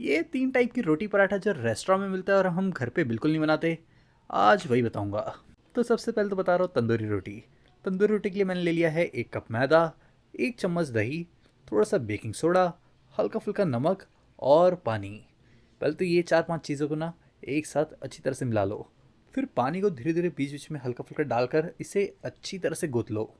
ये 3 टाइप की रोटी पराठा जो रेस्टोरेंट में मिलता है और हम घर पे बिल्कुल नहीं बनाते, आज वही बताऊंगा। तो सबसे पहले तो बता रहा हूँ तंदूरी रोटी। तंदूरी रोटी के लिए मैंने ले लिया है 1 कप मैदा, 1 चम्मच दही, थोड़ा सा बेकिंग सोडा, हल्का फुल्का नमक और पानी। पहले तो ये 4-5 चीज़ों को ना एक साथ अच्छी तरह से मिला लो। फिर पानी को धीरे धीरे बीच बीच में हल्का फुल्का डालकर इसे अच्छी तरह से गूँथ लो।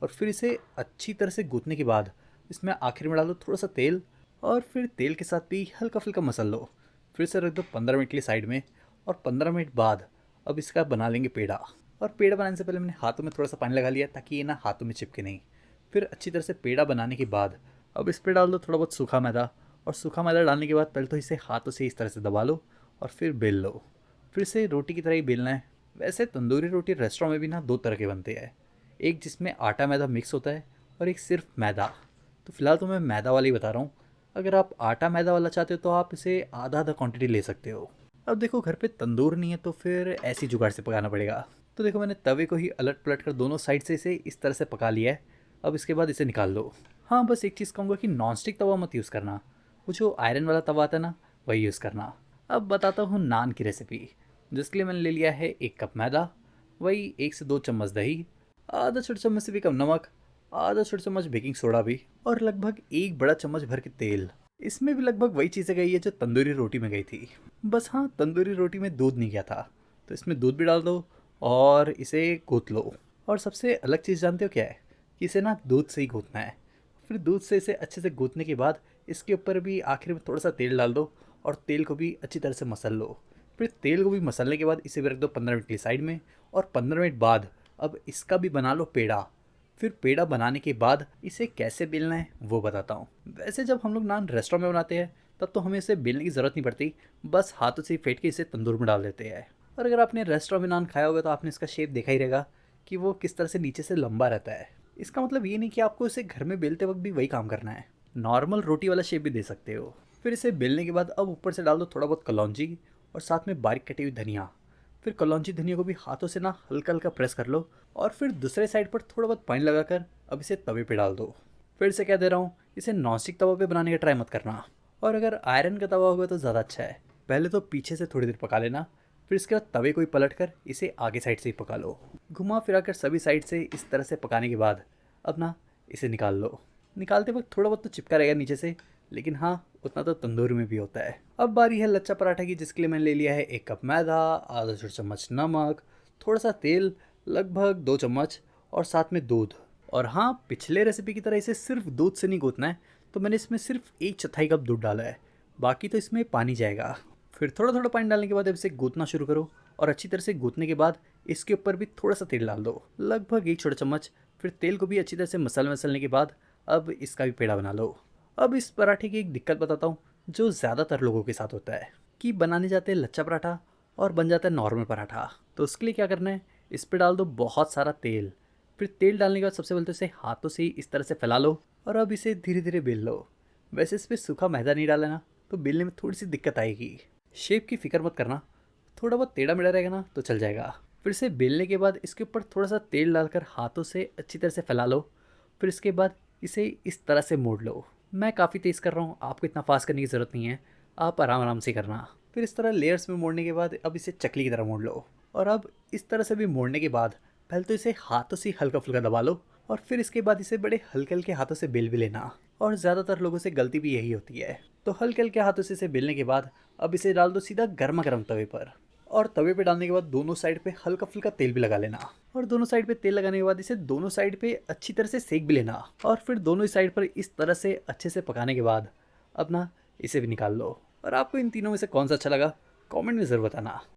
और फिर इसे अच्छी तरह से गूँथने के बाद इसमें आखिर में डालो थोड़ा सा तेल। और फिर तेल के साथ भी हल्का फुल्का मसल लो। फिर से रख दो 15 मिनट के लिए साइड में। और 15 मिनट बाद अब इसका बना लेंगे पेड़ा। और पेड़ा बनाने से पहले मैंने हाथों में थोड़ा सा पानी लगा लिया ताकि ये ना हाथों में चिपके नहीं। फिर अच्छी तरह से पेड़ा बनाने के बाद अब इस पर डाल दो थोड़ा बहुत सूखा मैदा। और सूखा मैदा डालने के बाद पहले तो इसे हाथों से इस तरह से दबा लो और फिर बेल लो। फिर से रोटी की तरह ही बेलना है। वैसे तंदूरी रोटी रेस्टोरेंट में भी ना 2 तरह के बनते हैं। एक जिसमें आटा मैदा मिक्स होता है और एक सिर्फ मैदा। तो फिलहाल तो मैं मैदा वाली बता रहा हूँ। अगर आप आटा मैदा वाला चाहते हो तो आप इसे आधा आधा क्वांटिटी ले सकते हो। अब देखो घर पे तंदूर नहीं है तो फिर ऐसी जुगाड़ से पकाना पड़ेगा। तो देखो मैंने तवे को ही अलट पलट कर दोनों साइड से इसे इस तरह से पका लिया है। अब इसके बाद इसे निकाल लो। हाँ, बस एक चीज़ कहूँगा कि नॉन स्टिक तवा मत यूज़ करना। वो जो आयरन वाला तवा आता है ना, वही यूज़ करना। अब बताता हूँ नान की रेसिपी। जिसके लिए मैंने ले लिया है 1 कप मैदा, वही 1 से 2 चम्मच दही, आधा छोटा चम्मच से भी कम नमक, आधा छोटा चम्मच बेकिंग सोडा भी, और लगभग 1 बड़ा चम्मच भर के तेल। इसमें भी लगभग वही चीज़ें गई है जो तंदूरी रोटी में गई थी। बस हाँ, तंदूरी रोटी में दूध नहीं गया था, तो इसमें दूध भी डाल दो और इसे गूँथ लो। और सबसे अलग चीज़ जानते हो क्या है? कि इसे ना दूध से ही गूँथना है। फिर दूध से इसे अच्छे से गूँथने के बाद इसके ऊपर भी आखिर में थोड़ा सा तेल डाल दो और तेल को भी अच्छी तरह से मसल लो। फिर तेल को भी मसलने के बाद इसे भी रख दो 15 मिनट के लिए साइड में। और 15 मिनट बाद अब इसका भी बना लो पेड़ा। फिर पेड़ा बनाने के बाद इसे कैसे बेलना है वो बताता हूँ। वैसे जब हम लोग नान रेस्टोरेंट में बनाते हैं तब तो हमें इसे बेलने की ज़रूरत नहीं पड़ती, बस हाथों से ही फेंट के इसे तंदूर में डाल देते हैं। और अगर आपने रेस्टोरेंट में नान खाया होगा तो आपने इसका शेप देखा ही रहेगा कि वो किस तरह से नीचे से लंबा रहता है। इसका मतलब ये नहीं कि आपको इसे घर में बेलते वक्त भी वही काम करना है, नॉर्मल रोटी वाला शेप भी दे सकते हो। फिर इसे बेलने के बाद अब ऊपर से डाल दो थोड़ा बहुत कलौंजी और साथ में बारीक कटी हुई धनिया। फिर कलौंजी धनिया को भी हाथों से ना हल्का हल्का प्रेस कर लो। और फिर दूसरे साइड पर थोड़ा बहुत पानी लगाकर अब इसे तवे पे डाल दो। फिर से कह दे रहा हूँ, इसे नॉनस्टिक तवा पे बनाने का ट्राई मत करना। और अगर आयरन का तवा होगा तो ज़्यादा अच्छा है। पहले तो पीछे से थोड़ी देर पका लेना। फिर इसके बाद तवे को ही पलट कर इसे आगे साइड से ही पका लो। घुमा फिरा कर सभी साइड से इस तरह से पकाने के बाद अब ना इसे निकाल लो। निकालते वक्त थोड़ा बहुत तो चिपका रहेगा नीचे से, लेकिन हाँ, उतना तो तंदूरी में भी होता है। अब बारी है लच्छा पराठा की, जिसके लिए मैंने ले लिया है 1 कप मैदा, आधा छोटा चम्मच नमक, थोड़ा सा तेल, लगभग 2 चम्मच, और साथ में दूध। और हाँ, पिछले रेसिपी की तरह इसे सिर्फ दूध से नहीं गूँथना है, तो मैंने इसमें सिर्फ 1/4 कप दूध डाला है, बाकी तो इसमें पानी जाएगा। फिर थोड़ा थोड़ा पानी डालने के बाद अब इसे गूँथना शुरू करो। और अच्छी तरह से गूँथने के बाद इसके ऊपर भी थोड़ा सा तेल डाल दो, लगभग 1 छोटा चम्मच। फिर तेल को भी अच्छी तरह से मसलने के बाद अब इसका भी पेड़ा बना लो। अब इस पराठे की एक दिक्कत बताता हूँ जो ज़्यादातर लोगों के साथ होता है, कि बनाने जाते हैं लच्छा पराठा और बन जाता है नॉर्मल पराठा। तो उसके लिए क्या करना है, इस पर डाल दो बहुत सारा तेल। फिर तेल डालने के बाद सबसे पहले तो इसे हाथों से ही इस तरह से फैला लो और अब इसे धीरे धीरे बेल लो। वैसे इस पर सूखा मैदा नहीं डाला ना, तो बेलने में थोड़ी सी दिक्कत आएगी। शेप की फिक्र मत करना, थोड़ा बहुत टेढ़ा मेढ़ा रहेगा ना तो चल जाएगा। फिर इसे बेलने के बाद इसके ऊपर थोड़ा सा तेल डालकर हाथों से अच्छी तरह से फैला लो। फिर इसके बाद इसे इस तरह से मोड़ लो। मैं काफ़ी तेज़ कर रहा हूँ, आपको इतना फास्ट करने की ज़रूरत नहीं है, आप आराम आराम से करना। फिर इस तरह लेयर्स में मोड़ने के बाद अब इसे चकली की तरह मोड़ लो। और अब इस तरह से भी मोड़ने के बाद पहले तो इसे हाथों से हल्का फुल्का दबा लो। और फिर इसके बाद इसे बड़े हल्के हल्के हाथों से बेल भी लेना। और ज़्यादातर लोगों से गलती भी यही होती है। तो हल्के हल्के हाथों से इसे बेलने के बाद अब इसे डाल दो सीधा गर्मा गर्म तवे पर। और तवे पे डालने के बाद दोनों साइड पे हल्का फुल्का तेल भी लगा लेना। और दोनों साइड पे तेल लगाने के बाद इसे दोनों साइड पे अच्छी तरह से सेक भी लेना। और फिर दोनों ही साइड पर इस तरह से अच्छे से पकाने के बाद अब ना इसे भी निकाल लो। और आपको इन तीनों में से कौन सा अच्छा लगा, कमेंट में ज़रूर बताना।